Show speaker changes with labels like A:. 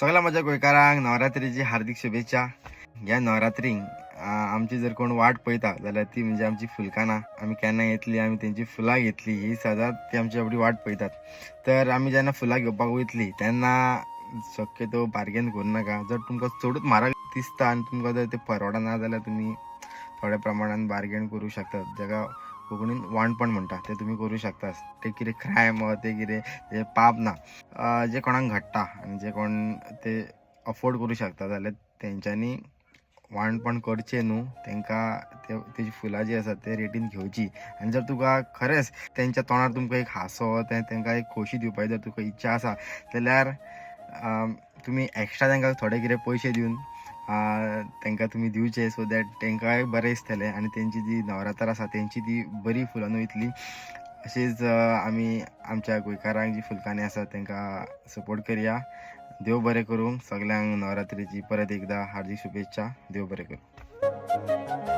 A: सगळ्या माझ्या गोंयकारांक नवरात्रीची हार्दिक शुभेच्छा. ह्या नवरात्रीक आमची जर कोण वाट पळयता जाल्यार ती म्हणजे आमची फुलकाना. आमी केन्ना येतली, आमी तेंची फुलां घेतली, ही सदांच ती आमची एवढी वाट पळयतात. तर आमी जेन्ना फुलां घेवपाक वयतली तेन्ना शक्यतो बार्गेन करूं नाका. जर तुमकां चडूच म्हारग दिसता आनी तुमकां जर ते परवडना जाल्यार तुमी थोड्या प्रमाणान बार्गेन करूं शकतात. जाका कोंकणीन वाणपण म्हणटा ते तुमी करूं शकतात. ते कितें क्रायम ते कितें ते पाप ना. जे कोणाक घडटा आनी जे कोण ते अफोर्ड करूं शकता जाल्यार तेंच्यांनी वाणपण करचें न्हू. तेंकां तेजी फुलां जी आसात ते रेटीन घेवची. आनी जर तुका खरेंच तेंच्या तोंडार तुमकां एक हांसो तेंकां एक खोशी दिवपाची जर तुका इच्छा आसा जाल्यार तुमी एक्स्ट्रा तेंकां थोडे कितें पयशे दिवन तेंकां तुमी दिवचे, सो दॅट तेंकांय बरें दिसतलें आनी तेंची जी नवरात्र आसा तेंची ती बरी फुलोवन वयतली. अशीच आमी आमच्या गोंयकारांक जी फुलकांनी आसा तेंकां सपोर्ट करया. देव बरें करूं. सगल्यांक नवरात्रीची परत एकदा हार्दिक शुभेच्छा. देव बरें करूं.